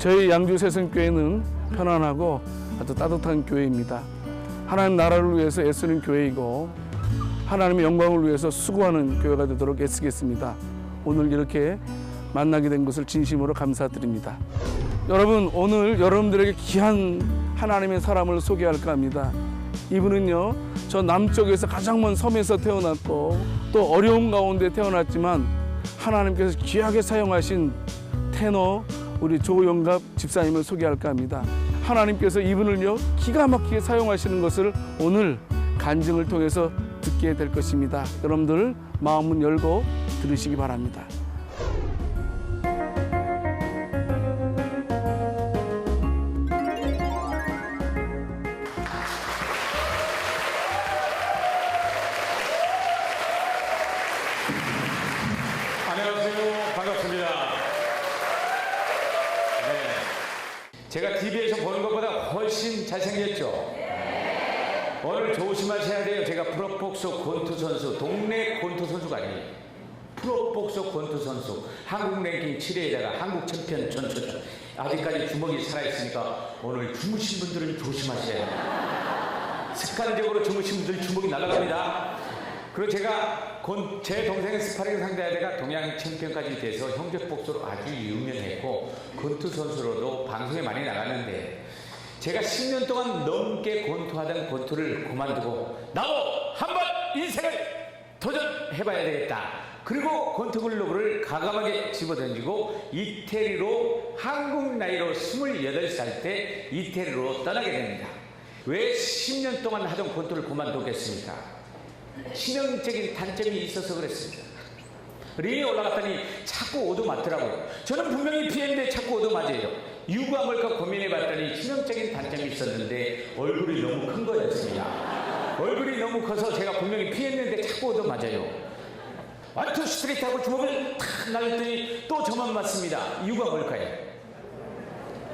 저희 양주 새성교회는 편안하고 아주 따뜻한 교회입니다. 하나님 나라를 위해서 애쓰는 교회이고 하나님의 영광을 위해서 수고하는 교회가 되도록 애쓰겠습니다. 오늘 이렇게 만나게 된 것을 진심으로 감사드립니다. 여러분, 오늘 여러분들에게 귀한 하나님의 사람을 소개할까 합니다. 이분은요, 저 남쪽에서 가장 먼 섬에서 태어났고 또 어려운 가운데 태어났지만 하나님께서 귀하게 사용하신 테너 우리 조영갑 집사님을 소개할까 합니다. 하나님께서 이분을요 기가 막히게 사용하시는 것을 오늘 간증을 통해서 듣게 될 것입니다. 여러분들 마음문 열고 들으시기 바랍니다. 안녕하세요. 반갑습니다. 제가 TV에서 보는 것보다 훨씬 잘생겼죠? 오늘 조심하셔야 돼요. 제가 프로복서 권투 선수, 동네 권투 선수가 아니에요. 프로복서 권투 선수, 한국 랭킹 7위에다가 한국 챔피언 전투. 아직까지 주먹이 살아있으니까 오늘 주무신 분들은 조심하셔야 돼요. 습관적으로 주무신 분들 주먹이 날아갑니다. 그리고 제가 제 동생의 스파링 상대하다가 동양 챔피언까지 돼서 형제복서로 아주 유명했고 권투 선수로도 방송에 많이 나갔는데 제가 10년 동안 넘게 권투하던 권투를 그만두고 나도 한번 인생을 도전해봐야 되겠다. 그리고 권투 글러브를 과감하게 집어던지고 이태리로 한국 나이로 28살 때 이태리로 떠나게 됩니다. 왜 10년 동안 하던 권투를 그만두겠습니까? 치명적인 단점이 있어서 그랬습니다. 링에 올라갔더니 자꾸 오도맞더라고요. 저는 분명히 피했는데 자꾸 오도맞아요. 이유가 뭘까 고민해봤더니 치명적인 단점이 있었는데 얼굴이 너무 큰 거였습니다. 얼굴이 너무 커서 제가 분명히 피했는데 자꾸 오도맞아요. 완투 스트레이트 하고 주먹을 탁 날렸더니 또 저만 맞습니다. 이유가 뭘까요?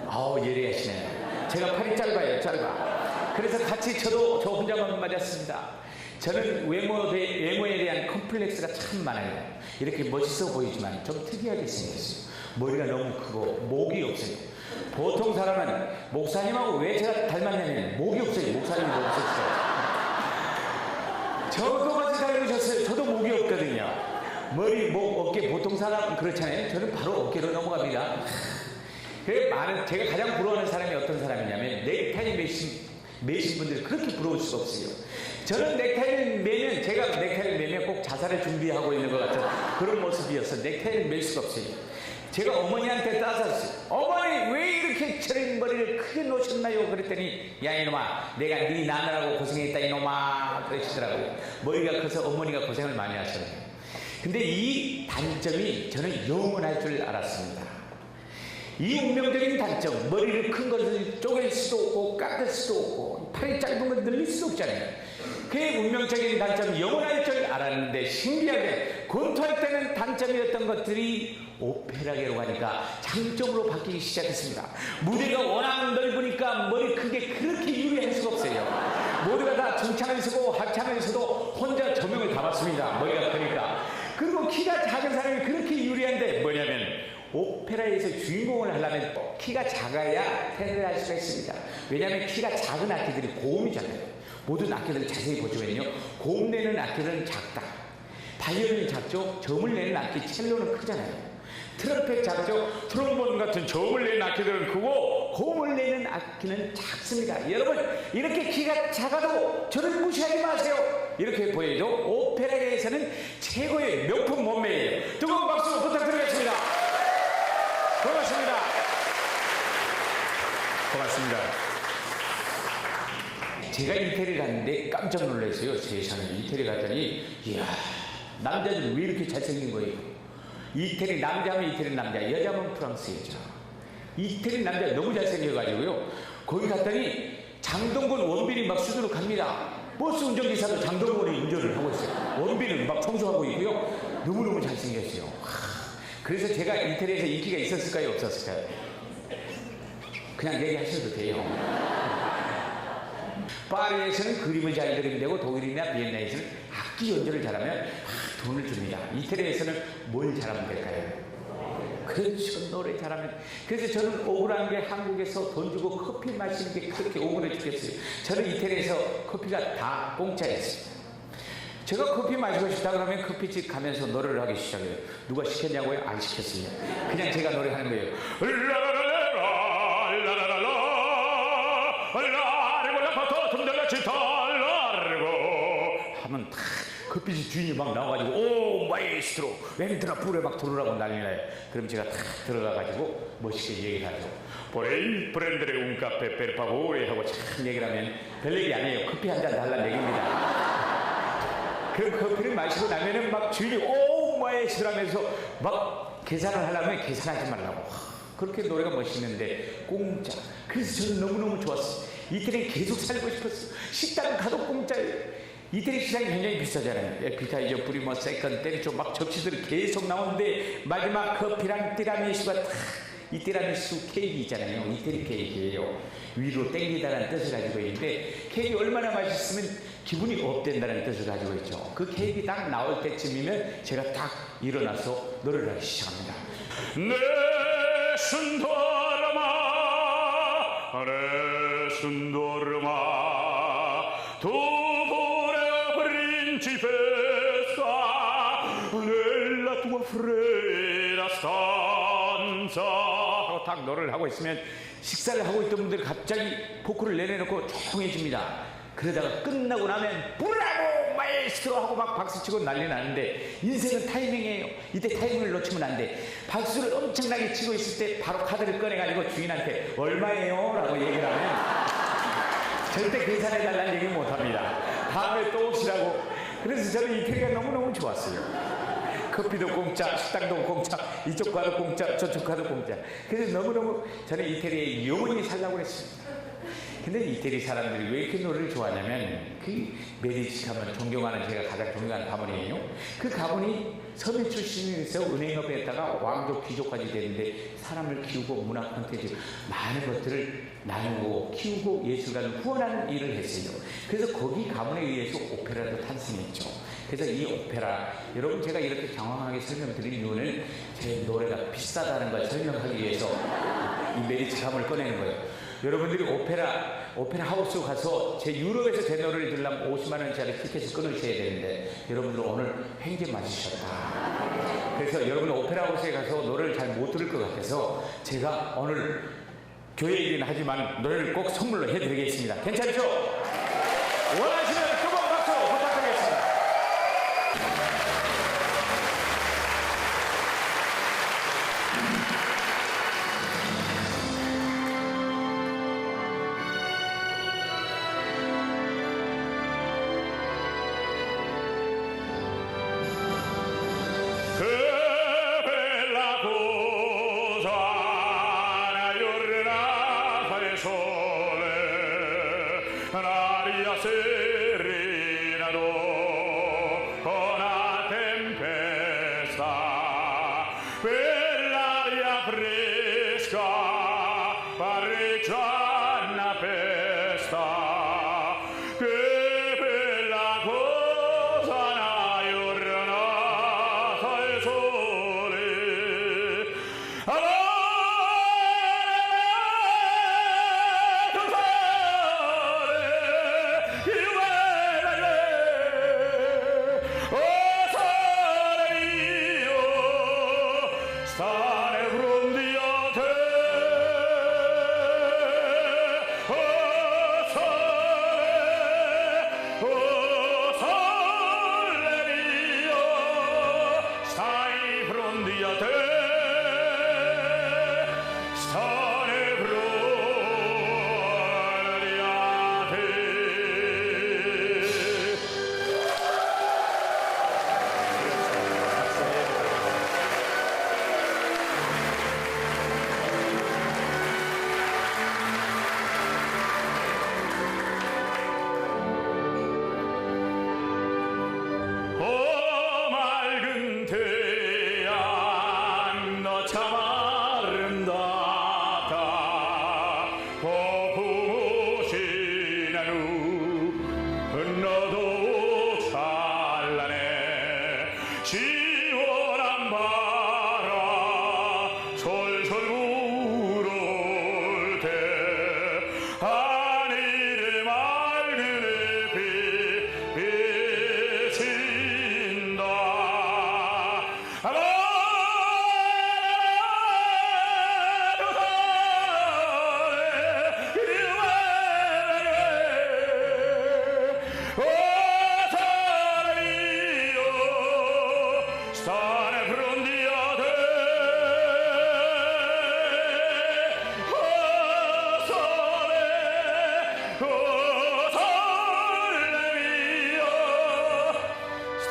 아우 예리하시네. 제가 팔이 짧아. 그래서 같이 쳐도 저 혼자만 맞았습니다. 저는 외모에 대한 컴플렉스가 참 많아요. 이렇게 멋있어 보이지만 좀 특이하게 생겼어요. 머리가 너무 크고 목이 없어요. 보통 사람은 목사님하고 왜 제가 닮았냐면 목이 없어요. 목사님이 목이 없었어요. 저도 같이 닮으셨어요. 저도 목이 없거든요. 머리, 목, 어깨 보통 사람은 그렇잖아요. 저는 바로 어깨로 넘어갑니다. 제가 가장 부러워하는 사람이 어떤 사람이냐면 넥타이 매신 분들 그렇게 부러울 수가 없어요. 저는 넥타이를 매면 제가 넥타이를 매면 꼭 자살을 준비하고 있는 것 같은 그런 모습이어서 넥타이를 맬 수가 없어요. 제가 어머니한테 따졌어요. 어머니 왜 이렇게 저런 머리를 크게 놓으셨나요? 그랬더니 야 이놈아 내가 네 나느라고 고생했다 이놈아 그러시더라고요. 머리가 커서 어머니가 고생을 많이 하셨어요. 근데 이 단점이 저는 영원할 줄 알았습니다. 이 운명적인 단점, 머리를 큰 것을 쪼갤 수도 없고 깎을 수도 없고 팔이 짧은 걸 늘릴 수도 없잖아요. 그 운명적인 단점 영원할 줄 알았는데 신기하게 권투할 때는 단점이었던 것들이 오페라계로 가니까 장점으로 바뀌기 시작했습니다. 무대가 워낙 넓으니까 머리 크게 그렇게 유리할 수가 없어요. 모두가 다 중창을 서고 합창을 서도 혼자 조명을 담았습니다. 머리가 크니까. 그리고 키가 작은 사람이 그렇게 유리한데 뭐냐면 오페라에서 주인공을 하려면 키가 작아야 테너를 할 수가 있습니다. 왜냐하면 키가 작은 악기들이 고음이잖아요. 모든 악기들 자세히 보시면요. 고음 내는 악기는 작다. 바이올린은 작죠. 저음을 내는 악기 첼로는 크잖아요. 트럼펫 작죠. 트롬본 같은 저음을 내는 악기들은 크고 고음을 내는 악기는 작습니다. 여러분 이렇게 키가 작아도 저를 무시하지 마세요. 이렇게 보여도 오페라계에서는 최고의 명품 몸매예요. 뜨거운 박수 부탁드리겠습니다. 고맙습니다. 고맙습니다. 제가 이태리 갔는데 깜짝 놀랐어요. 세상에 이태리 갔더니 이야 남자들 왜 이렇게 잘생긴 거예요? 이태리 남자면 이태리 남자, 여자면 프랑스였죠. 이태리 남자 너무 잘생겨가지고요. 거기 갔더니 장동건 원빈이 막 수두룩 갑니다. 버스 운전기사도 장동건이 운전을 하고 있어요. 원빈은 막 청소하고 있고요. 너무너무 잘생겼어요. 그래서 제가 이태리에서 인기가 있었을까요? 없었을까요? 그냥 얘기하셔도 돼요. 파리에서는 그림을 잘 그리면 되고 독일이나 비엔나에서는 악기 연주를 잘하면 돈을 줍니다. 이태리에서는 뭘 잘하면 될까요? 그렇죠. 노래 잘하면. 그래서 저는 억울한 게 한국에서 돈 주고 커피 마시는 게 그렇게 억울해 죽겠어요. 저는 이태리에서 커피가 다 공짜였어요. 제가 커피 마시고 싶다 그러면 커피집 가면서 노래를 하기 시작해요. 누가 시켰냐고요? 안 시켰어요. 그냥 제가 노래하는 거예요. 하면 다 커피집 주인이 막 나와가지고 오 마에스트로 웬트라 불에 막 들어오라고 난리나요. 그럼 제가 탁 들어가가지고 멋있게 얘기를 하죠. 보레이 프렌드레 운 카페 페르파고레 하고 참 얘기를 하면 별 얘기 안 해요. 커피 한 잔 달라는 얘기입니다. 그럼 커피를 마시고 나면은 막 주인이 오 마에스트로 하면서 막 계산을 하려면 계산하지 말라고. 그렇게 노래가 멋있는데 공짜. 그래서 저는 너무너무 좋았어요. 이태리에 계속 살고 싶었어요. 식당 가도 공짜예요. 이태리 시장이 굉장히 비싸잖아요. 에피타이저, 프리머, 세컨, 때리죠. 막 접시들이 계속 나오는데 마지막 커피랑 티라미수가 탁, 이 티라미수 케이크 있잖아요. 이태리 케이크예요. 위로 땡기다라는 뜻을 가지고 있는데 케이크 얼마나 맛있으면 기분이 업된다는 뜻을 가지고 있죠. 그 케이크 딱 나올 때쯤이면 제가 딱 일어나서 노래를 하기 시작합니다. 네 순도르마 네 순도르마 principessa nella tua fredda stanza 하고 딱 노래를 하고 있으면 식사를 하고 있던 분들이 갑자기 포크를 내려놓고 조용해집니다. 그러다가 끝나고 나면 브라보 마에스트로 하고 막 박수치고 난리 나는데 인생은 타이밍이에요. 이때 타이밍을 놓치면 안 돼. 박수를 엄청나게 치고 있을 때 바로 카드를 꺼내가지고 주인한테 얼마예요? 라고 얘기를 하면 절대 계산해달라는 얘기 못합니다. 다음에 또 오시라고. 그래서 저는 이태리가 너무너무 좋았어요. 커피도 공짜, 식당도 공짜, 이쪽 가도 공짜, 저쪽 가도 공짜. 그래서 너무너무 저는 이태리에 영원히 살라고 그랬습니다. 근데 이태리 사람들이 왜 이렇게 노래를 좋아하냐면 그 메디치 가문, 존경하는 제가 가장 존경하는 가문이에요. 그 가문이 서민 출신에서 은행업에 했다가 왕족, 귀족까지 되는데 사람을 키우고 문화 콘텐츠 많은 것들을 나누고 키우고 예술가를 후원하는 일을 했어요. 그래서 거기 가문에 의해서 오페라도 탄생했죠. 그래서 이 오페라, 여러분 제가 이렇게 장황하게 설명드린 이유는 제 노래가 비싸다는 걸 설명하기 위해서 이 메디치 가문을 꺼내는 거예요. 여러분들이 오페라 하우스 가서 제 유럽에서 제 노래를 들으려면 50만 원짜리 티켓을 끊으셔야 되는데 여러분들 오늘 횡재 맞으셨다. 그래서 여러분 오페라 하우스에 가서 노래를 잘 못 들을 것 같아서 제가 오늘 교회이긴 하지만 노래를 꼭 선물로 해드리겠습니다. 괜찮죠? 원하시면 뜨거운 박수 부탁드리겠습니다. L'aria sera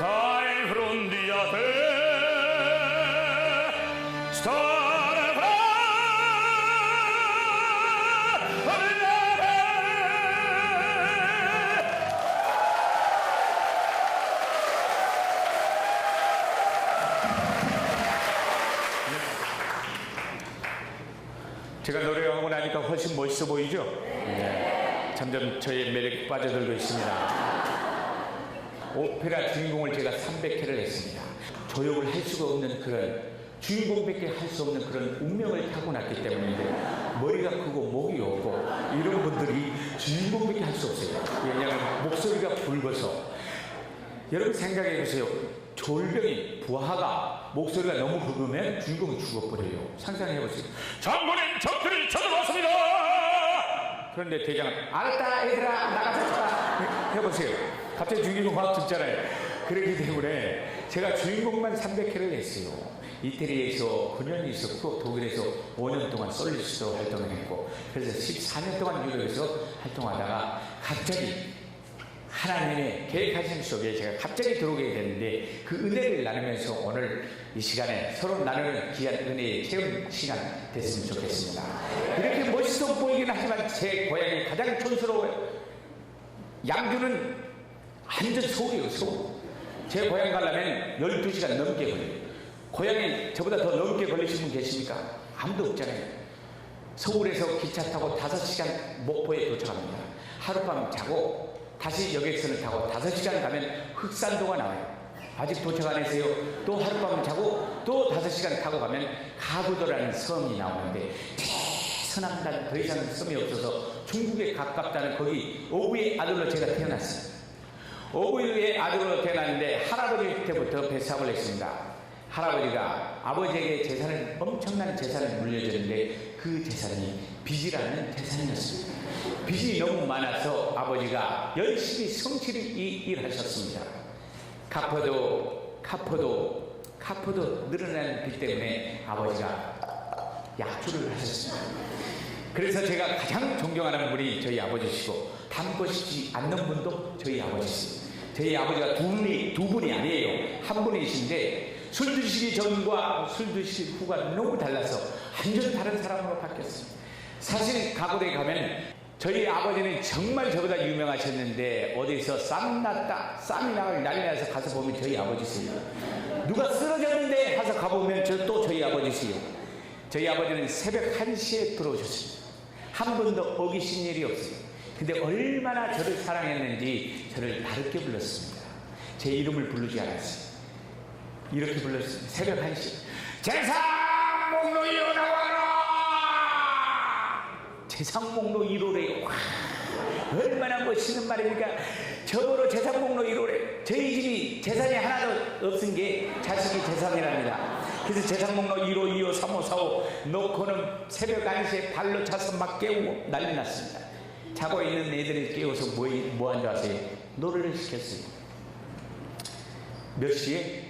Stai frondiate, 제가 노래하고 나니까 훨씬 멋있어 보이죠? 네. 점점 저의 매력에 빠져들고 있습니다. 오페라 주인공을 제가 300회를 했습니다. 조역을 할 수가 없는 그런 주인공밖에 할 수 없는 그런 운명을 타고났기 때문인데 머리가 크고 목이 없고 이런 분들이 주인공밖에 할 수 없어요. 왜냐하면 목소리가 굵어서. 여러분 생각해 보세요. 졸병이 부하가 목소리가 너무 굵으면 주인공이 죽어버려요. 상상해 보세요. 장군님 적들이 쳐들어왔습니다. 그런데 대장은 알았다 얘들아 나가서 쳐라 해보세요. 갑자기 주인공 확 죽잖아요. 그렇기 때문에 제가 주인공만 300회를 했어요. 이태리에서 9년 있었고 독일에서 5년 동안 솔리스트로 활동을 했고 그래서 14년 동안 유럽에서 활동하다가 갑자기 하나님의 계획하신 속에 제가 갑자기 들어오게 됐는데 그 은혜를 나누면서 오늘 이 시간에 서로 나누는 귀한 은혜의 체험 시간 됐으면 좋겠습니다. 이렇게 멋있어 보이긴 하지만 제 고향이 가장 촌스러워요. 양주는 완전 서울이에요. 서울. 제 고향 가려면 12시간 넘게 걸려요. 고향에 저보다 더 넘게 걸리신 분 계십니까? 아무도 없잖아요. 서울에서 기차 타고 5시간 목포에 도착합니다. 하룻밤 자고 다시 여객선을 타고 5시간 가면 흑산도가 나와요. 아직 도착 안 했어요. 또 하룻밤을 자고 또 5시간 타고 가면 가부도라는 섬이 나오는데 서남단 더 이상 섬이 없어서 중국에 가깝다는 거기 어부의 아들로 제가 태어났어요. 어부의 아들로 태어났는데 할아버지 때부터 배사업을 했습니다. 할아버지가 아버지에게 재산을 엄청난 재산을 물려줬는데 그 재산이 빚이라는 재산이었습니다. 빚이 너무 많아서 아버지가 열심히 성실히 일하셨습니다. 갚아도 늘어나는 빚 때문에 아버지가 약주를 하셨습니다. 그래서 제가 가장 존경하는 분이 저희 아버지시고 닮고 싶지 않는 분도 저희 아버지시고 저희 아버지가 두 분이 아니에요. 한 분이신데 술 드시기 전과 술 드시기 후가 너무 달라서 완전 다른 사람으로 바뀌었습니다. 사실 가구대에 가면 저희 아버지는 정말 저보다 유명하셨는데 어디서 쌈이 나갈 난리 나서 가서 보면 저희 아버지세요. 누가 쓰러졌는데 가서 가보면 또 저희 아버지세요. 저희 아버지는 새벽 1시에 들어오셨습니다. 한 번도 어기신 일이 없어요. 근데 얼마나 저를 사랑했는지 저를 다르게 불렀습니다. 제 이름을 부르지 않았어요. 이렇게 불렀습니다. 새벽 1시 재상목로 일어나와라. 재상목로 1호래요. 얼마나 멋있는 말입니까? 저보러 재상목로 1호래. 저희 집이 재산이 하나도 없은 게 자식이 재산이랍니다. 그래서 재상목로 1호, 2호, 3호, 4호 놓고는 새벽 1시에 발로 차서 막 깨우고 난리 났습니다. 자고 있는 애들을 깨워서 뭐 한 줄 아세요? 노래를 시켰어요. 몇 시에?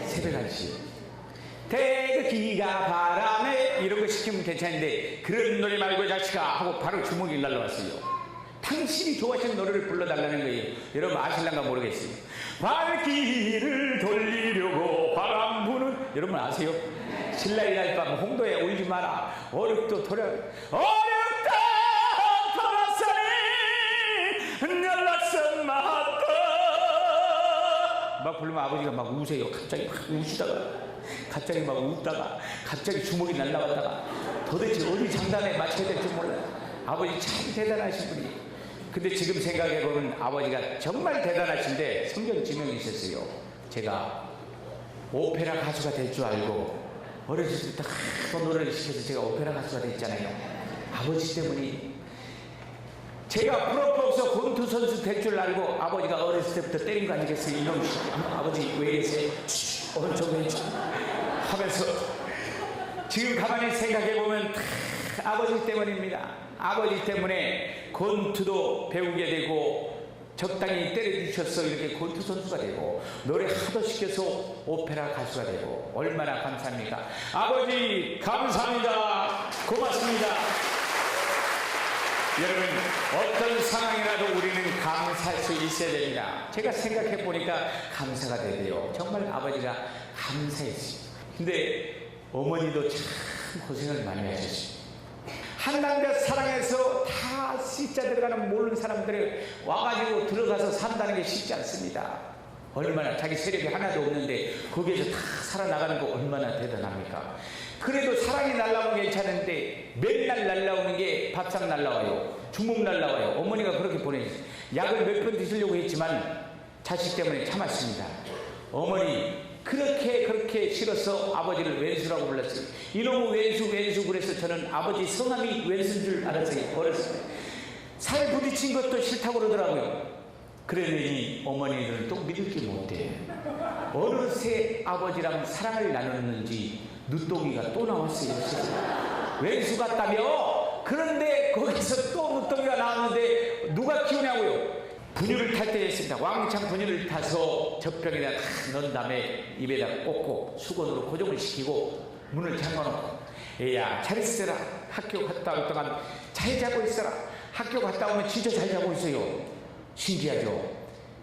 새벽 1시에. 태극기가 바람에 이런 거 시키면 괜찮은데 그런 노래 말고 자식아 하고 바로 주먹이 날라왔어요. 당신이 좋아하시는 노래를 불러달라는 거예요. 여러분 아실란가 모르겠어요. 발길을 돌리려고 바람 부는 여러분 아세요? 신라의 날밤 홍도에 울지 마라 어렵도 돌아 어렵다 바라사니 연락선 맞다 막 부르면 아버지가 막 우세요. 갑자기 막 우시다가 갑자기 막 웃다가 갑자기 주먹이 날라갔다가 도대체 어디 장단에 맞춰야 될지 몰라요. 아버지 참 대단하신 분이에요. 근데 지금 생각해보면 아버지가 정말 대단하신데 성경 지명이 있었어요. 제가 오페라 가수가 될 줄 알고 어렸을 때부터 하도 노래를 시켜서 제가 오페라 가수가 됐잖아요. 아버지 때문에 제가 프로포서 권투 선수 될 줄 알고 아버지가 어렸을 때부터 때린 거 아니겠어요? 이놈 아버지 왜 이러세요? 오른쪽 왼쪽 하면서 지금 가만히 생각해보면 다 아버지 때문입니다. 아버지 때문에 권투도 배우게 되고 적당히 때려주셔서 이렇게 권투 선수가 되고 노래 하도 시켜서 오페라 가수가 되고 얼마나 감사합니까? 아버지 감사합니다. 고맙습니다. 여러분, 어떤 상황이라도 우리는 감사할 수 있어야 됩니다. 제가 생각해 보니까 감사가 되대요. 정말 아버지가 감사했어요. 근데 어머니도 참 고생을 많이 하셨어요. 한 남자 사랑해서 다 C자 들어가는 모르는 사람들이 와가지고 들어가서 산다는 게 쉽지 않습니다. 얼마나 자기 세력이 하나도 없는데 거기에서 다 살아나가는 거 얼마나 대단합니까? 그래도 사랑이 날라오면 괜찮은데 맨날 날라오는 게 밥상 날라와요. 주먹 날라와요. 어머니가 그렇게 보내주세요. 약을 몇 번 드시려고 했지만 자식 때문에 참았습니다. 어머니 그렇게 싫어서 아버지를 왼수라고 불렀어요. 이놈의 왼수 그래서 저는 아버지 성함이 왼수인 줄 알았어요. 어렸을 때. 살 부딪힌 것도 싫다고 그러더라고요. 그러더니 어머니들은 또 믿을 게 못해. 어느새 아버지랑 사랑을 나눴는지 눈덩이가 또 나왔어요. 왼수 같다며? 그런데 거기서 또 눈덩이가 나왔는데 누가 키우냐고요? 분유를 탈 때였습니다. 왕창 분유를 타서 젖병에다 다 넣은 다음에 입에다 꽂고 수건으로 고정을 시키고 문을 잠가놓고 애야 잘 있어라. 학교 갔다 올 동안 잘 자고 있어라. 학교 갔다 오면 진짜 잘 자고 있어요. 신기하죠.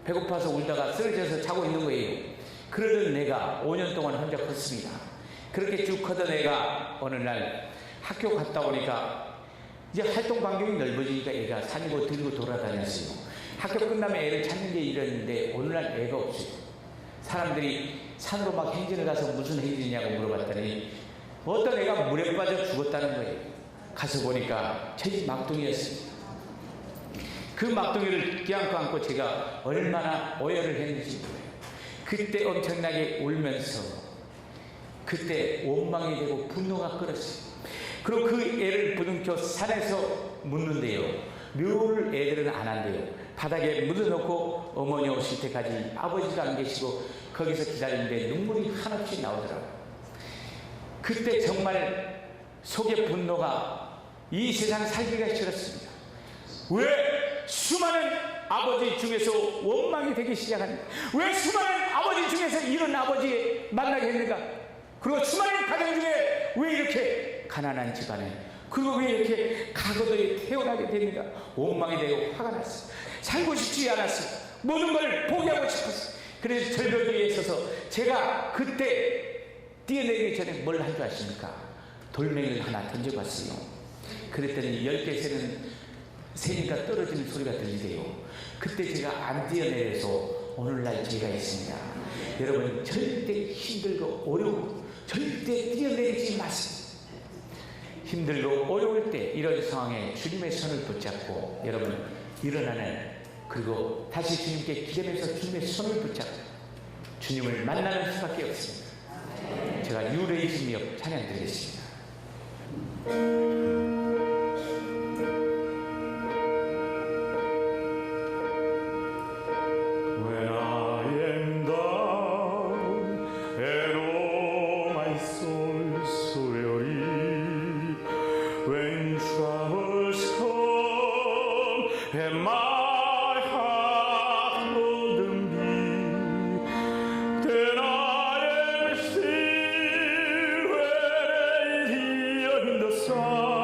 배고파서 울다가 쓰러져서 자고 있는 거예요. 그러던 내가 5년 동안 혼자 컸습니다. 그렇게 쭉 커던 애가 어느 날 학교 갔다 오니까 이제 활동 반경이 넓어지니까 애가 산이고 들고 돌아다녔어요. 학교 끝나면 애를 찾는 게 이랬는데 어느 날 애가 없어요. 사람들이 산으로 막 행진을 가서 무슨 행진이냐고 물어봤더니 어떤 애가 물에 빠져 죽었다는 거예요. 가서 보니까 제 집 막둥이였어요. 그 막둥이를 껴안고 안고 제가 얼마나 오열을 했는지 몰라요. 그때 엄청나게 울면서 그때 원망이 되고 분노가 끓었어요. 그리고 그 애를 부둥켜 산에서 묻는데요. 묘를 애들은 안 한대요. 바닥에 묻어놓고 어머니 오실 때까지 아버지가 안 계시고 거기서 기다리는데 눈물이 한없이 나오더라고요. 그때 정말 속의 분노가 이 세상 살기가 싫었습니다. 왜 수많은 아버지 중에서 원망이 되기 시작합니다. 왜 수많은 아버지 중에서 이런 아버지 만나게 했는가? 그리고 수많은 가정 중에 왜 이렇게 가난한 집안에 그리고 왜 이렇게 가거도에 태어나게 됐는가? 원망이 되고 화가 났어요. 살고 싶지 않았어요. 모든 걸 포기하고 싶었어요. 그래서 절벽 위에 서서 제가 그때 뛰어내리기 전에 뭘 한 줄 아십니까? 돌멩이를 하나 던져봤어요. 그랬더니 10개 새니까 떨어지는 소리가 들리대요. 그때 제가 안 뛰어내려서 오늘날 제가 있습니다. 여러분 절대 힘들고 어려워 절대 뛰어내리지 마세요. 힘들고 어려울 때 이런 상황에 주님의 손을 붙잡고 여러분 일어나는 그리고 다시 주님께 기대면서 주님의 손을 붙잡고 주님을 만나는 수밖에 없습니다. 제가 유레이즘이여 찬양 드리겠습니다. Sun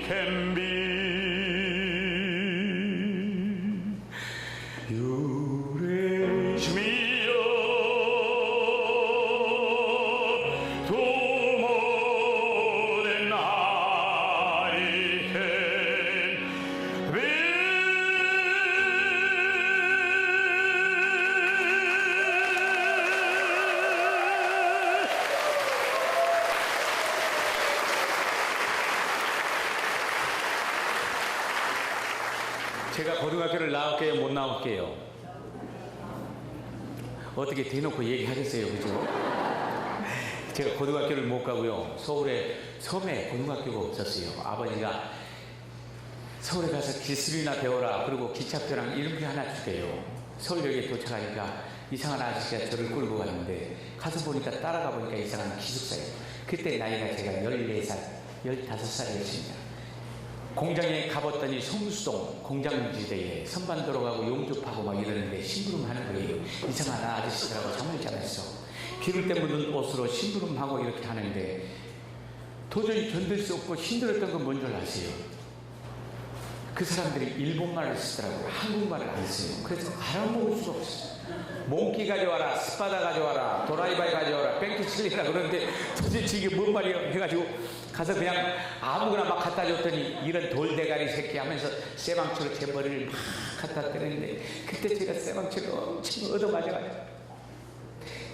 can be. You raise me up to more than I can 제가 고등학교를 나올게요, 못 나올게요? 어떻게 대놓고 얘기하겠어요, 그죠? 제가 고등학교를 못 가고요. 서울에 섬에 고등학교가 없었어요. 아버지가 서울에 가서 기술이나 배워라. 그리고 기차표랑 이름표 하나 주게요. 서울역에 도착하니까 이상한 아저씨가 저를 끌고 갔는데 가서 보니까 따라가 보니까 이상한 기숙사예요. 그때 나이가 제가 14살, 15살이었습니다. 공장에 가봤더니 성수동 공장지대에 선반 들어가고 용접 하고 막 이러는데 심부름하는 거예요. 이상한 아저씨들하고 잠을 자면서 비를 때 묻은 옷으로 심부름하고 이렇게 하는데 도저히 견딜 수 없고 힘들었던 건 뭔 줄 아세요? 그 사람들이 일본말을 쓰더라고요. 한국말을 안 써요. 그래서 알아먹을 수가 없어요. 몽키 가져와라, 스파다 가져와라, 도라이바이 가져와라, 뺑키칠리라 그러는데 도대체 이게 뭔 말이야 해가지고 가서 그냥 아무거나 막 갖다 줬더니 이런 돌대가리 새끼 하면서 쇠망치로 제 머리를 막 갖다 때렸는데 그때 제가 쇠망치를 엄청 얻어맞아가지고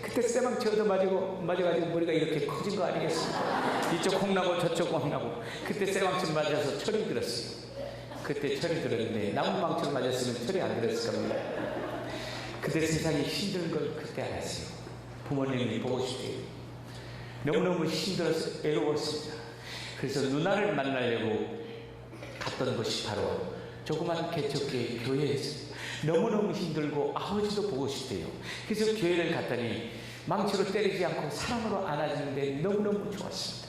그때 쇠망치 얻어맞아가지고 머리가 이렇게 커진 거 아니겠습니까? 이쪽 홍나고 저쪽 홍나고 그때 쇠망치 맞아서 철이 들었어요. 그때 철이 들었는데 나무 망치를 맞았으면 철이 안 들었을 겁니다. 그때 세상이 힘든 걸 그때 알았어요. 부모님이 보고 싶대요. 너무너무 힘들어서 외로웠습니다. 그래서 누나를 만나려고 갔던 곳이 바로 조그만 개척교회 교회였어요. 너무너무 힘들고 아버지도 보고 싶대요. 그래서 교회를 갔더니 망치로 때리지 않고 사랑으로 안아주는데 너무너무 좋았습니다.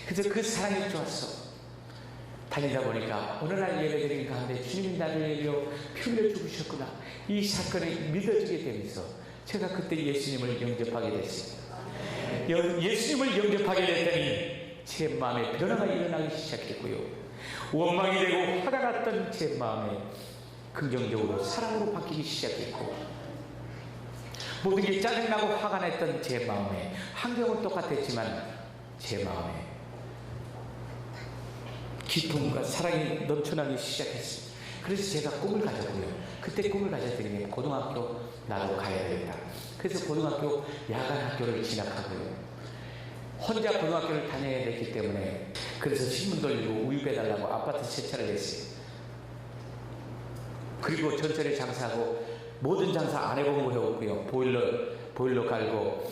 그래서 그 사랑이 좋았어. 다니다 보니까 어느 날 예배드린 가운데 주님이 나를 위하여 피 흘려 죽으셨구나. 이 사건이 믿어지게 되면서 제가 그때 예수님을 영접하게 됐습니다. 예수님을 영접하게 됐더니 제 마음에 변화가 일어나기 시작했고요. 원망이 되고 화가 났던 제 마음에 긍정적으로 사랑으로 바뀌기 시작했고 모든 게 짜증나고 화가 났던 제 마음에 환경은 똑같았지만 제 마음에 기쁨과 사랑이 넘쳐나기 시작했습니다. 그래서 제가 꿈을 가졌고요. 그때 꿈을 가졌더니 고등학교 나도 가야 되겠다. 그래서 고등학교 야간 학교를 진학하고요. 혼자 고등학교를 다녀야 됐기 때문에 그래서 신문 돌리고 우유 배달라고 아파트 세차를 했어요. 그리고 전철에 장사하고 모든 장사 안 해본 거 해왔고요. 보일러 갈고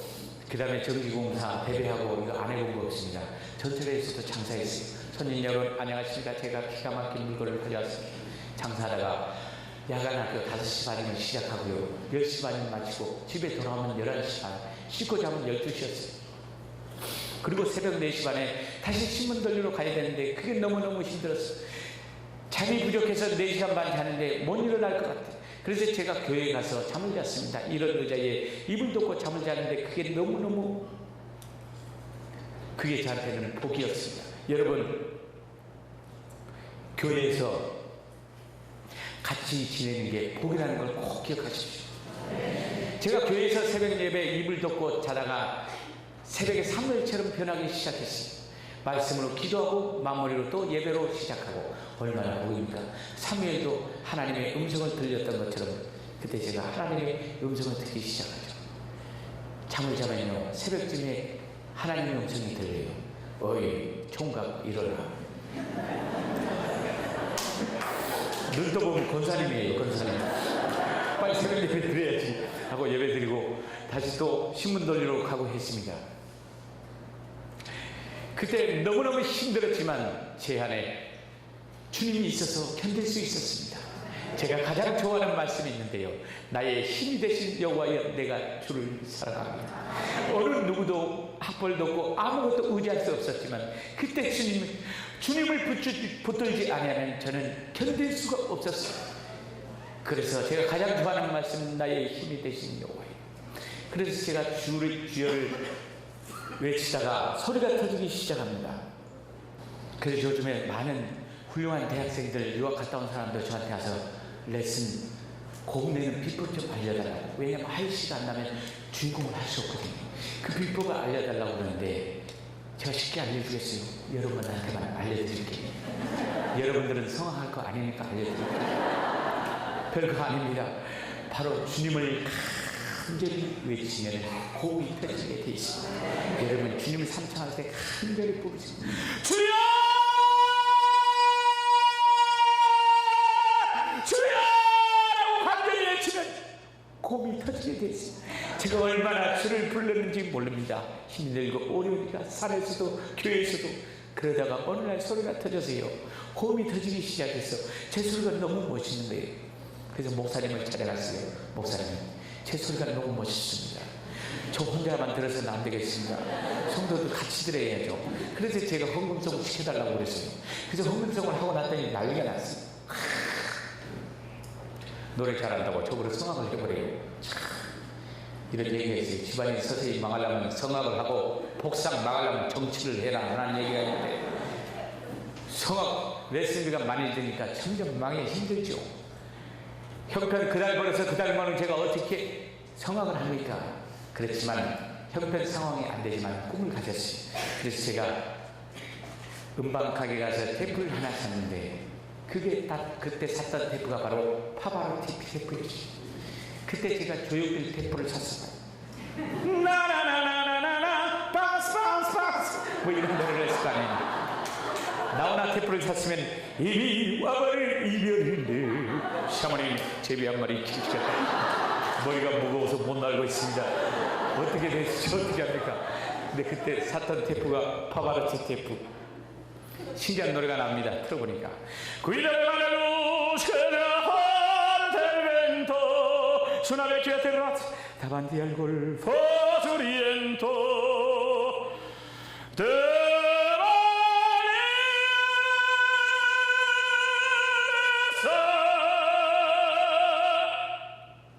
그 다음에 전기공사 대배하고 이거 안 해본 거 없습니다. 전철에서도 장사했어요. 손님 여러분 안녕하십니까. 제가 기가 막힌 물건을 가져왔습니다. 장사하다가 야간 학교 5시 반이면 시작하고요. 10시 반이면 마치고 집에 돌아오면 11시 반, 씻고 자면 12시였어요. 그리고 새벽 4시 반에 다시 신문 돌리러 가야 되는데 그게 너무너무 힘들었어요. 잠이 부족해서 4시간 반 자는데 못 일어날 것 같아요. 그래서 제가 교회에 가서 잠을 잤습니다. 이런 의자에 이불 덮고 잠을 자는데 그게 너무너무 그게 저한테는 복이었습니다. 여러분 교회에서 같이 지내는 게 복이라는 걸 꼭 기억하십시오. 제가 교회에서 새벽 예배 이불 덮고 자다가 새벽에 사무엘처럼 변하기 시작했어요. 말씀으로 기도하고 마무리로 또 예배로 시작하고 얼마나 복입니까? 사무엘도 하나님의 음성을 들렸던 것처럼 그때 제가 하나님의 음성을 듣기 시작하죠. 잠을 자면요 새벽쯤에 하나님의 음성이 들려요. 어이 총각 일어나. 눈 떠보면 권사님이에요. 권사님. 빨리 새벽 예배 드려야지 하고 예배 드리고 다시 또 신문 돌리러 가고 했습니다. 그때 너무너무 힘들었지만 제 안에 주님이 있어서 견딜 수 있었습니다. 제가 가장 좋아하는 말씀이 있는데요. 나의 힘이 되신 여호와여 내가 주를 사랑합니다. 어느 누구도 학벌도 없고 아무것도 의지할 수 없었지만 그때 주님을 붙들지 아니하면 저는 견딜 수가 없었어요. 그래서 제가 가장 좋아하는 말씀은 나의 힘이 되신 여호와여. 그래서 제가 주여를 외치다가 소리가 터지기 시작합니다. 그래서 요즘에 많은 훌륭한 대학생들 유학 갔다 온 사람들 저한테 와서 레슨 곡 내는 비법 좀 알려달라고. 왜냐면 하이씨가 안 나면 주인공을 할 수 없거든요. 그 비법을 알려달라고 그러는데 제가 쉽게 알려주겠어요? 여러분한테만 알려드릴게요. 여러분들은 성악할 거 아니니까 알려드릴게요. 별거 아닙니다. 바로 주님을 간절히 외치면 호흡이 터지게 돼 있습니다. 여러분 주님을 삼창할 때 간절히 부르시고 주여! 주여! 라고 간절히 외치면 호흡이 터지게 돼 있습니다. 제가 얼마나 주를 불렀는지 모릅니다. 힘들고 어려우니까 산에서도 교회에서도 그러다가 어느 날 소리가 터져서요. 호흡이 터지기 시작해서 제 소리가 너무 멋있는 거예요. 그래서 목사님을 찾아갔어요. 목사님, 제 소리가 너무 멋있습니다. 저 혼자만 들어서는 안 되겠습니다. 성도들 같이 들어야죠. 그래서 제가 헌금송 시켜달라고 그랬어요. 그래서 헌금송을 하고 났더니 난리가 났어요. 노래 잘한다고 저보고 성악을 해버려요. 이런 얘기가 있어요. 집안이 서서히 망하려면 성악을 하고 복상 망하려면 정치를 해라 라는 얘기가 있는데 성악 레슨비가 많이 드니까 점점 망하기 힘들죠. 형편 그달 벌어서 그달 벌면 제가 어떻게 성악을 합니까? 그렇지만 형편 상황이 안 되지만 꿈을 가졌어요. 그래서 제가 음반 가게 가서 테이프를 하나 샀는데 그게 딱 그때 샀던 테이프가 바로 파바로티 테이프였어요. 그때 제가 조용필 테이프를 샀어요. 나나나나나나 바스 바스 바스 뭐 이런 노래를 했을 거 아니에요. 나오나 테이프를 샀으면 이미 와버릴 이별인데 샤머님 제비 한 마리 키우셨다. 머리가 무거워서 못 날고 있습니다. 어떻게 되시죠? 어떻게 합니까? 근데 그때 샀던 테이프가 파바로티 테이프. 신기한 노래가 납니다. 틀어보니까 Una vecchia terrazza davanti al golfo sorriento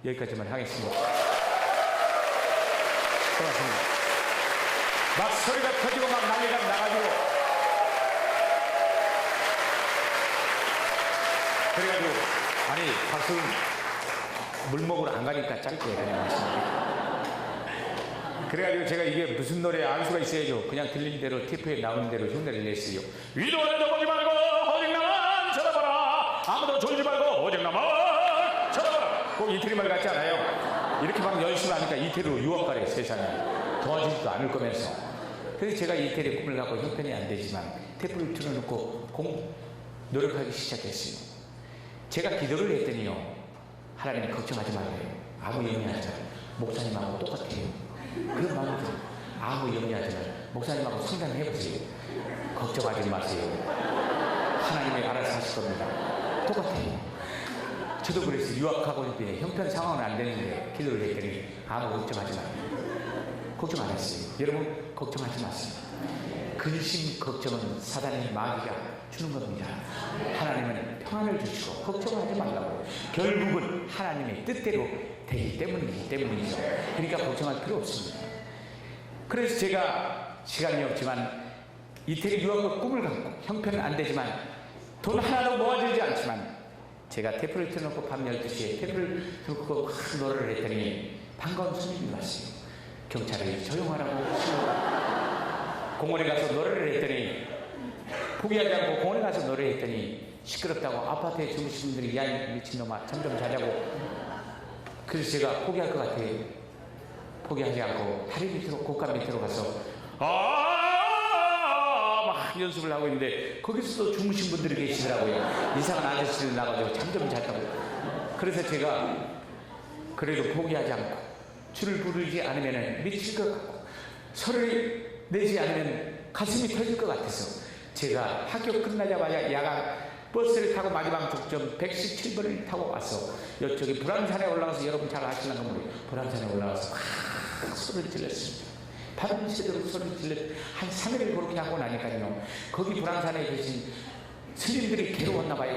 여기까지만 하겠습니다. 고맙습니다. 막 소리가 터지고 막 난리가 나가지고 그래가지고 아니 박수는 물먹으러 안 가니까 짧게 해가지고 그래가지고 제가 이게 무슨 노래 알 수가 있어야죠. 그냥 들린 대로 테이프에 나오는 대로 흉내를 냈어요. 위도에도 보지 말고 오직 나만 쳐다봐라. 아무도 졸지 말고 오직 나만 쳐다봐라. 꼭 이태리 말 같지 않아요? 이렇게 막 열심히 하니까 이태리로 유학 가래. 세상에 도와주지도 않을 거면서. 그래서 제가 이태리 꿈을 갖고 형편이 안 되지만 테이프를 틀어놓고 노력하기 시작했어요. 제가 기도를 했더니요. 하나님 걱정하지 말아요. 아무 염려하지 말아요. 목사님하고 똑같아요. 그런 마음이 들어요. 아무 염려하지 말아요. 목사님하고 상담해보세요. 걱정하지 마세요. 하나님이 알아서 하실 겁니다. 똑같아요. 저도 그랬어요. 유학하고 있는데 형편 상황은 안 되는데 기도를 했더니 아무 걱정하지 말아요. 걱정 안 했어요. 여러분 걱정하지 마세요. 근심 걱정은 사단의 마귀가 주는 겁니다. 하나님은 평안을 주시고 걱정하지 말라고. 결국은 하나님의 뜻대로 되기 때문이죠. 그러니까 걱정할 필요 없습니다. 그래서 제가 시간이 없지만 이태리 유학의 꿈을 갖고 형편은 안 되지만 돈 하나도 모아지지 않지만 제가 테이프를 틀어놓고 밤 12시에 테이프를 틀고 노래를 했더니 반가운 손님이 왔어요. 경찰이 조용하라고 공원에 가서 노래를 했더니 포기하지 않고 공원에 가서 노래했더니 시끄럽다고 아파트에 주무신 분들이 야 미친놈아 잠 좀 자자고. 그래서 제가 포기할 것 같아요. 포기하지 않고 다리 밑으로 곡간 밑으로 가서 막 연습을 하고 있는데 거기서도 주무신 분들이 계시더라고요. 이상한 아저씨들 나가지고 잠 좀 잤다고. 그래서 제가 그래도 포기하지 않고 줄을 부르지 않으면 미칠 것 같고 소리를 내지 않으면 가슴이 터질 것 같아서 제가 학교 끝나자마자 야간 버스를 타고 마지막 독점 117번을 타고 와서 이쪽에 불안산에 올라가서 여러분 잘 아시는 건 모르겠어요. 불안산에 올라가서 막 소리를 질렀습니다. 밤새도록 소리를 질렀 한 3일을 그렇게 하고 나니까요. 거기 불안산에 계신 스님들이 괴로웠나 봐요.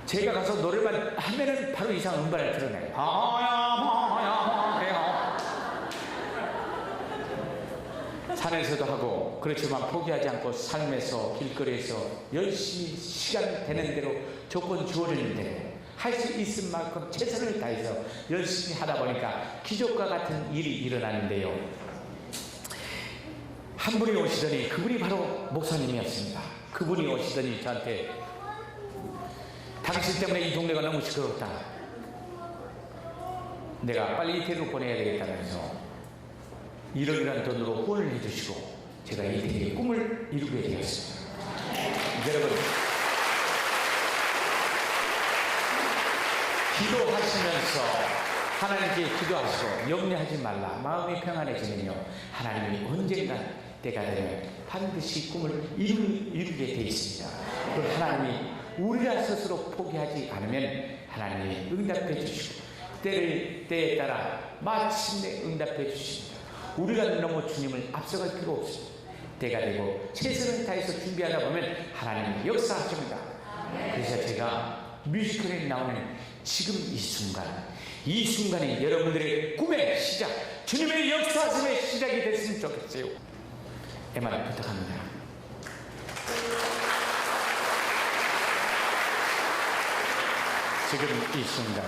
제가 가서 노래만 하면은 바로 이상 음반을 틀어내요. 산에서도 하고 그렇지만 포기하지 않고 삶에서 길거리에서 열심히 시간 되는 대로 조건 주어지는 대로 할 수 있을 만큼 최선을 다해서 열심히 하다 보니까 기적과 같은 일이 일어나는데요. 한 분이 오시더니 그분이 바로 목사님이었습니다. 그분이 오시더니 저한테 당신 때문에 이 동네가 너무 시끄럽다. 내가 빨리 이태리로 보내야 되겠다면서 1억이라는 돈으로 후원을 해주시고 제가 이태리의 꿈을 이루게 되었습니다. 여러분, 기도하시면서 하나님께 기도하시고 염려하지 말라. 마음이 평안해지면요, 하나님이 언젠간 때가 되면 반드시 꿈을 이루게 되어 있습니다. 그 하나님이 우리가 스스로 포기하지 않으면 하나님이 응답해 주시고 때에 따라 마침내 응답해 주십니다. 우리가 너무 주님을 앞서갈 필요 없습니다. 때가 되고 최선을 다해서 준비하다 보면 하나님이 역사하십니다. 그래서 제가 뮤지컬에 나오는 지금 이 순간이 여러분들의 꿈의 시작, 주님의 역사심의 시작이 됐으면 좋겠어요. 애만 부탁합니다. 지금 이 순간,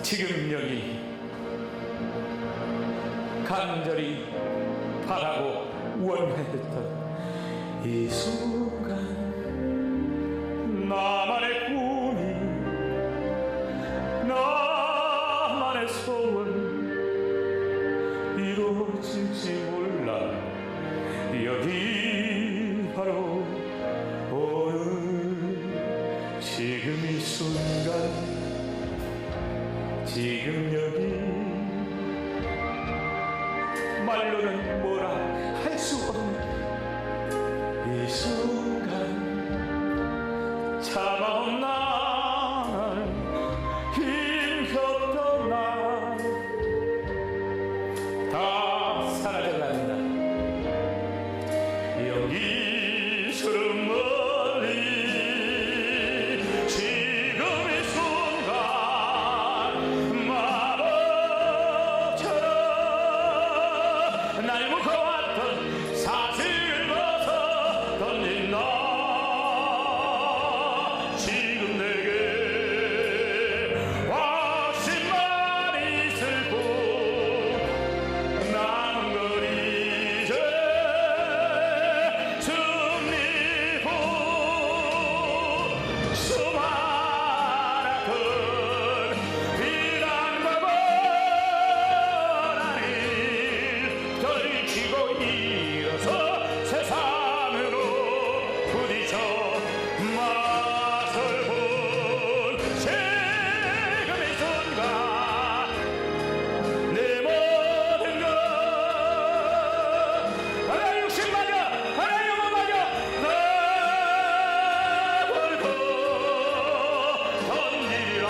지금 여기 간절히 바라고 원했던 이 순간, 나만의 꿈이 나만의 소원 이루어질지 몰라. 여기 바로 오늘 지금 이 순간, 지금 여기 말로는 뭐라 할 수 없는 이 순간, 참아온 날, 힘겹던 날 다 사라져갑니다. 여기처럼 멀리 지금 이 순간 마법처럼 날 묶어왔던 사슬을 벗어 던진 너, 지금 내게 확신만 있을 뿐 남은 건 이제 승리뿐. 수많았던 비난과 고난을 떨치고 일어서 세상으로 부딪혀 맞설본 지금 이 순간, 내 모든 것 하나 육신 마저 하나 영혼 마저 다 버리고 던지리라,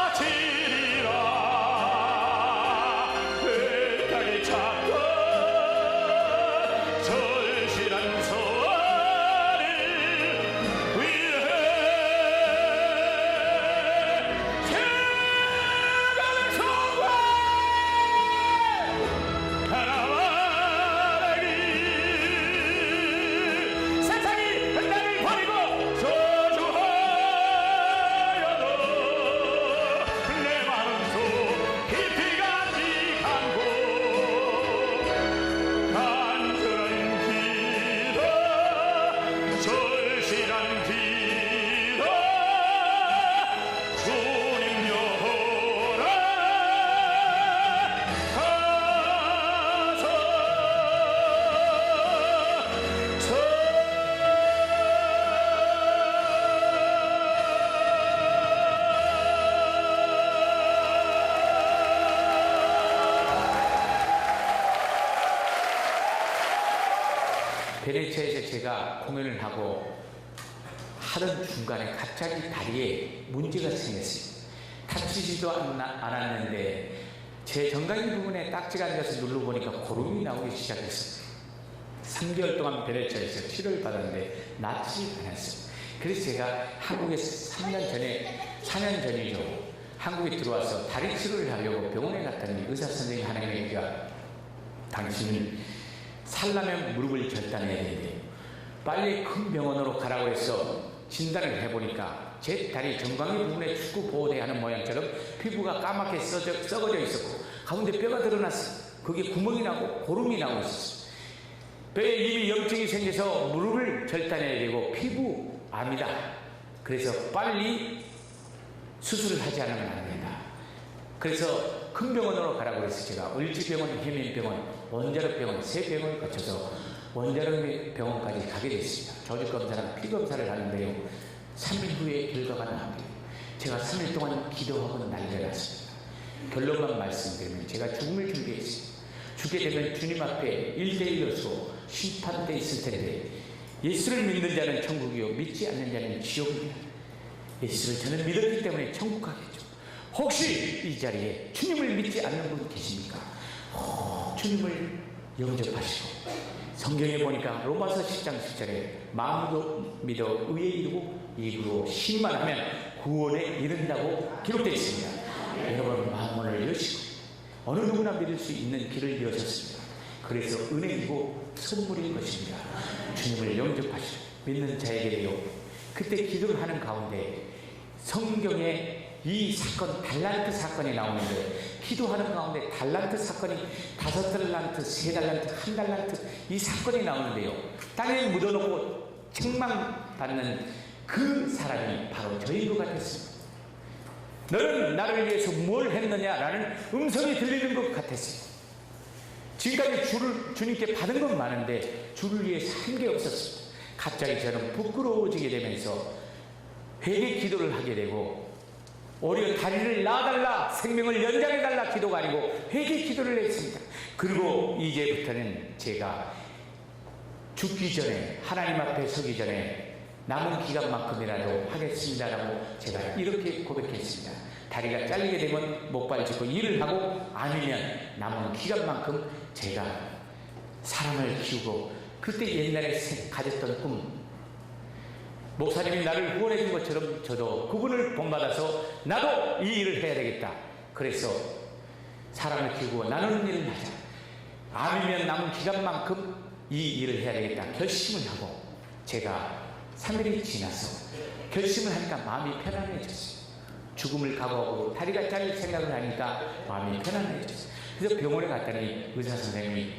바치리라. 그 땅에 찾던 절실한 소원을 위해 세상을 성공 하나만의 길. 세상이 나를 버리고 저주하여도 내 마음속 깊이 간직한 곳, 간절한 기도, 절실한 기도, 주님 여호라 베네치아에서 제가 공연을 하고 하던 중간에 갑자기 다리에 문제가 생겼어요. 다치지도 않았는데 제 정강이 부분에 딱지가 앉아서 눌러보니까 고름이 나오기 시작했어요. 3개월 동안 베네치아에서 치료를 받았는데 낫지 않았어요. 그래서 제가 한국에서 4년 전이죠. 한국에 들어와서 다리 치료를 하려고 병원에 갔더니 의사 선생님이 하는 얘기가 당신은 살려면 무릎을 절단해야 된대요. 빨리 큰 병원으로 가라고 해서 진단을 해보니까 제 다리 정강이 부분에 축구 보호대야 하는 모양처럼 피부가 까맣게 썩어져 있었고 가운데 뼈가 드러났어요. 그게 구멍이 나고 고름이 나고 있었어요. 뼈에 이미 염증이 생겨서 무릎을 절단해야 되고 피부암이다. 그래서 빨리 수술을 하지 않으면 안 된다. 그래서 큰 병원으로 가라고 해서 제가 을지병원, 해면병원, 원자력병원 세 병원을 거쳐서 원자력병원까지 가게 됐습니다. 조직검사랑 피검사를 하는데요. 3일 후에 결과가 나옵니다. 제가 3일 동안 기도하고 난리가 났습니다. 결론만 말씀드리면 제가 죽음을 준비했습니다. 죽게 되면 주님 앞에 1대1로서 심판대 있을 텐데 예수를 믿는 자는 천국이요 믿지 않는 자는 지옥입니다. 예수를 저는 믿었기 때문에 천국 가겠죠. 혹시 이 자리에 주님을 믿지 않는 분 계십니까? 주님을 영접하시고 성경에 보니까 로마서 10장 10절에 마음으로 믿어 의에 이르고 입으로 신만 하면 구원에 이른다고 기록되어 있습니다. 여러분 마음을 여시고 어느 누구나 믿을 수 있는 길을 여셨습니다. 그래서 은혜이고 선물인 것입니다. 주님을 영접하시고 믿는 자에게요. 그때 기도를 하는 가운데 성경에 이 사건 달란트 사건이 나오는데 기도하는 가운데 달란트 사건이 5달란트, 3달란트, 1달란트 이 사건이 나오는데요. 땅에 묻어놓고 책망받는 그 사람이 바로 저인 것 같았습니다. 너는 나를 위해서 뭘 했느냐라는 음성이 들리는 것 같았어요. 지금까지 주님께 받은 건 많은데 주를 위해서 한 게 없었습니다. 갑자기 저는 부끄러워지게 되면서 회개 기도를 하게 되고 오히려 다리를 놔달라 생명을 연장해달라 기도가 아니고 회개 기도를 했습니다. 그리고 이제부터는 제가 죽기 전에 하나님 앞에 서기 전에 남은 기간만큼이라도 하겠습니다라고 제가 이렇게 고백했습니다. 다리가 잘리게 되면 목발 짚고 일을 하고 아니면 남은 기간만큼 제가 사람을 키우고 그때 옛날에 가졌던 꿈 목사님이 나를 후원해 준 것처럼 저도 그분을 본받아서 나도 이 일을 해야 되겠다. 그래서 사람을 키우고 나누는 일을 하자. 암이면 남은 기간만큼 이 일을 해야 되겠다. 결심을 하고 제가 3일이 지나서 결심을 하니까 마음이 편안해졌어요. 죽음을 각오하고 다리가 잘릴 생각을 하니까 마음이 편안해졌어요. 그래서 병원에 갔더니 의사 선생님이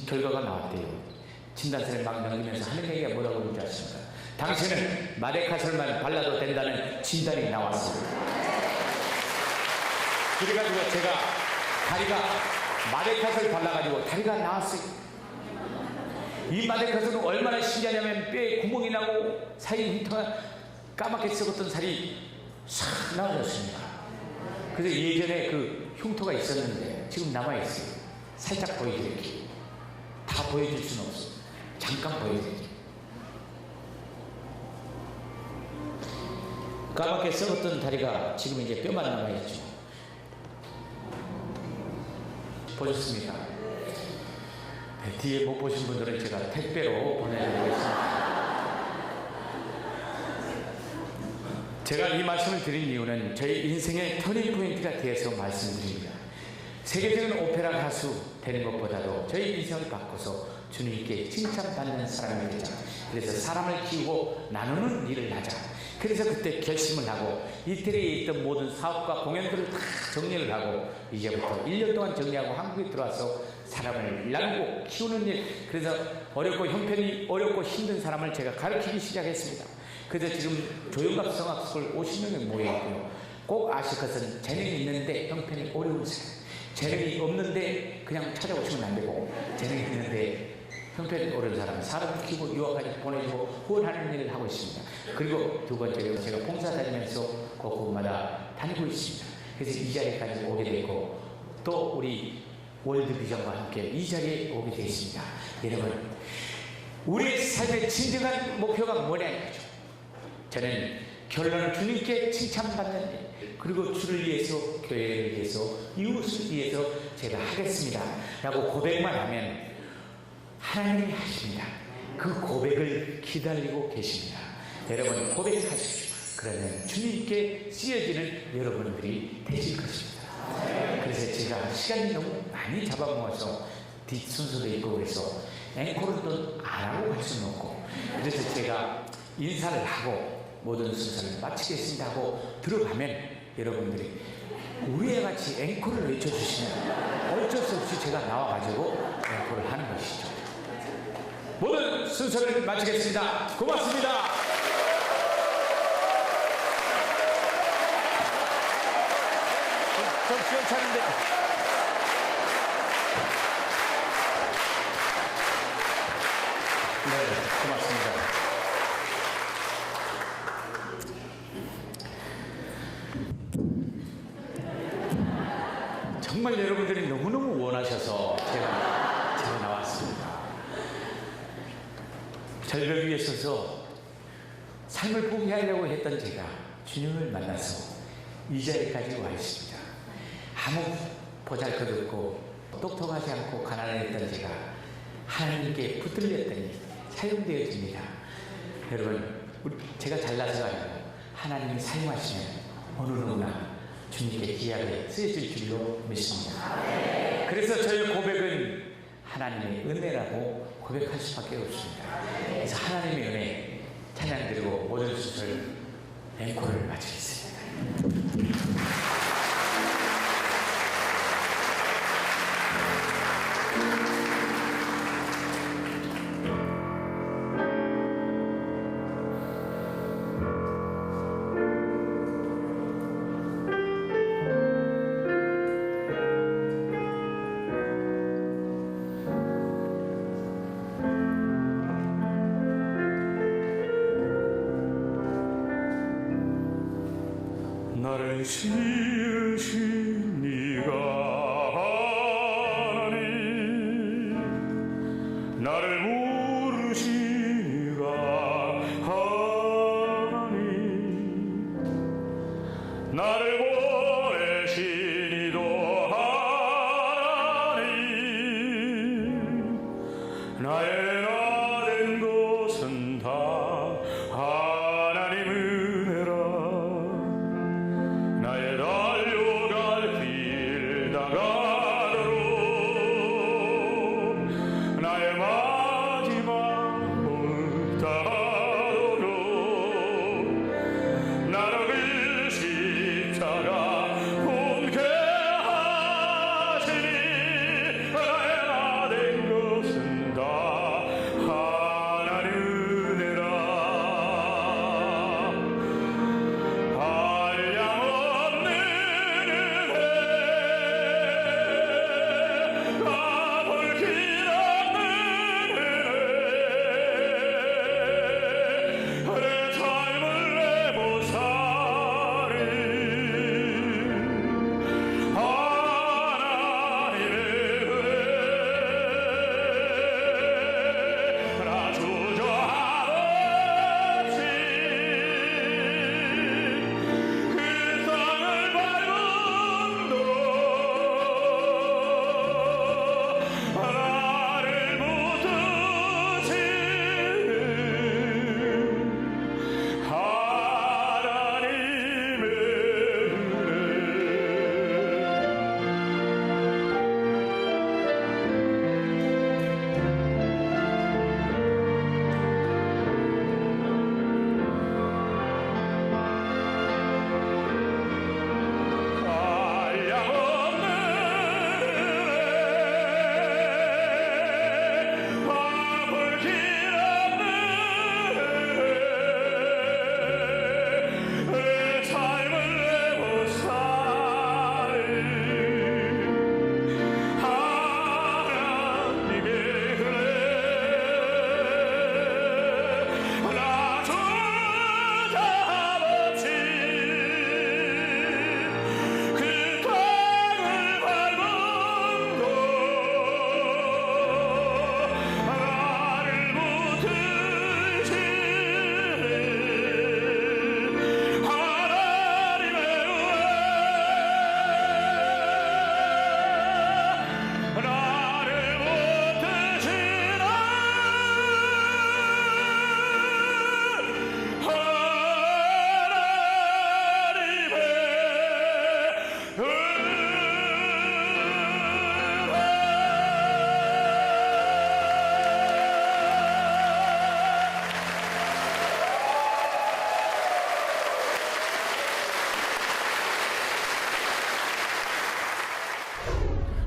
결과가 나왔대요. 진단서를 막 넘기면서 하는 얘기가 뭐라고 그러는지 아십니까? 당신은 마데카솔만 발라도 된다는 진단이 나왔습니다. 그래가지고 제가 다리가 마데카솔 발라가지고 다리가 나왔어요. 이 마데카솔은 얼마나 신기하냐면 뼈에 구멍이 나고 사이 흉터가 까맣게 썩었던 살이 싹 나와졌습니다. 그래서 예전에 그 흉터가 있었는데 지금 남아있어요. 살짝 보여드릴게요. 다 보여줄 수는 없어요. 잠깐 보여드릴게요. 까맣게 썩었던 다리가 지금 이제 뼈만 남아있죠. 보셨습니까? 네, 뒤에 못 보신 분들은 제가 택배로 보내드리겠습니다. 제가 이 말씀을 드린 이유는 저희 인생의 터닝 포인트가 되어서 말씀드립니다. 세계적인 오페라 가수 되는 것보다도 저희 인생을 바꿔서 주님께 칭찬받는 사람이 되자. 그래서 사람을 키우고 나누는 일을 하자. 그래서 그때 결심을 하고 이태리에 있던 모든 사업과 공연들을 다 정리를 하고 이제부터 1년 동안 정리하고 한국에 들어와서 사람을 나누고 키우는 일. 그래서 어렵고 형편이 어렵고 힘든 사람을 제가 가르치기 시작했습니다. 그래서 지금 조영갑 성악스쿨 50명이 모여있고요. 꼭 아실 것은 재능이 있는데 형편이 어려운 사람, 재능이 없는데 그냥 찾아오시면 안 되고 재능이 있는데 형편이 어려운 사람, 사람을 키우고 유학까지 보내주고 후원하는 일을 하고 있습니다. 그리고 두 번째로 제가 봉사 다니면서 곳곳마다 다니고 있습니다. 그래서 이 자리까지 오게 됐고 또 우리 월드비전과 함께 이 자리에 오게 되었습니다. 여러분, 우리의 삶의 진정한 목표가 뭐냐죠? 저는 결론은 주님께 칭찬받는 일, 그리고 주를 위해서, 교회를 위해서, 이웃을 위해서 제가 하겠습니다 라고 고백만 하면 하나님이 하십니다. 그 고백을 기다리고 계십니다. 여러분 고백하십시오. 그러면 주님께 쓰여지는 여러분들이 되실 것입니다. 그래서 제가 시간이 너무 많이 잡아먹어서 뒷순서도 있고 그래서 앵콜은 또 안 하고 갈 수는 없고, 그래서 제가 인사를 하고 모든 순서를 마치겠습니다 하고 들어가면 여러분들이 우리와 같이 앵콜을 외쳐주시면 어쩔 수 없이 제가 나와가지고 앵콜을 하는 것이죠. 모든 순서를 마치겠습니다. 고맙습니다. 좀 시원찮은데. 네, 고맙습니다. 정말 여러분들이 너무너무 원하셔서 제가 나왔습니다. 절벽 위에 서서 삶을 포기하려고 했던 제가 주님을 만나서 이 자리까지 와 있습니다. 아무 보잘것없고 똑똑하지 않고 가난했던 제가 하나님께 붙들렸더니 사용되어집니다. 여러분, 제가 잘나서가 아니고 하나님이 사용하시면 어느 누구나 주님께 귀하게 쓰여질 줄로 믿습니다. 그래서 저의 고백은 하나님의 은혜라고 고백할 수밖에 없습니다. 그래서 하나님의 은혜 찬양 드리고 모든 순서를 앵콜을 마치겠습니다. 나를 지으신 네가 하나님, 나를 부르신 네가 하나님, 나를 보내신 이도 하나님, 나의 나 된 것은 다 하나님 은혜라. 나의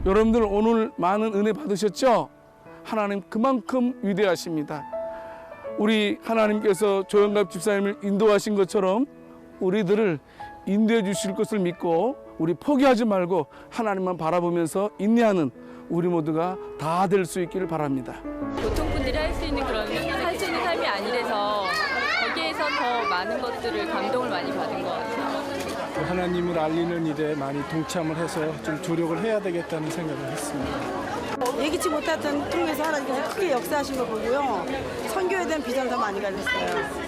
여러분들 오늘 많은 은혜 받으셨죠? 하나님 그만큼 위대하십니다. 우리 하나님께서 조영갑 집사님을 인도하신 것처럼 우리들을 인도해 주실 것을 믿고 우리 포기하지 말고 하나님만 바라보면서 인내하는 우리 모두가 다 될 수 있기를 바랍니다. 보통 분들이 할 수 있는 그런 할 수 있는 삶이 아니라서 거기에서 더 많은 것들을 감동을 많이 받은 것 같아요. 하나님을 알리는 일에 많이 동참을 해서 좀 조력을 해야 되겠다는 생각을 했습니다. 예기치 못했던 통해서 하나님께서 크게 역사하신 걸 보고요. 선교에 대한 비전을 더 많이 가졌어요.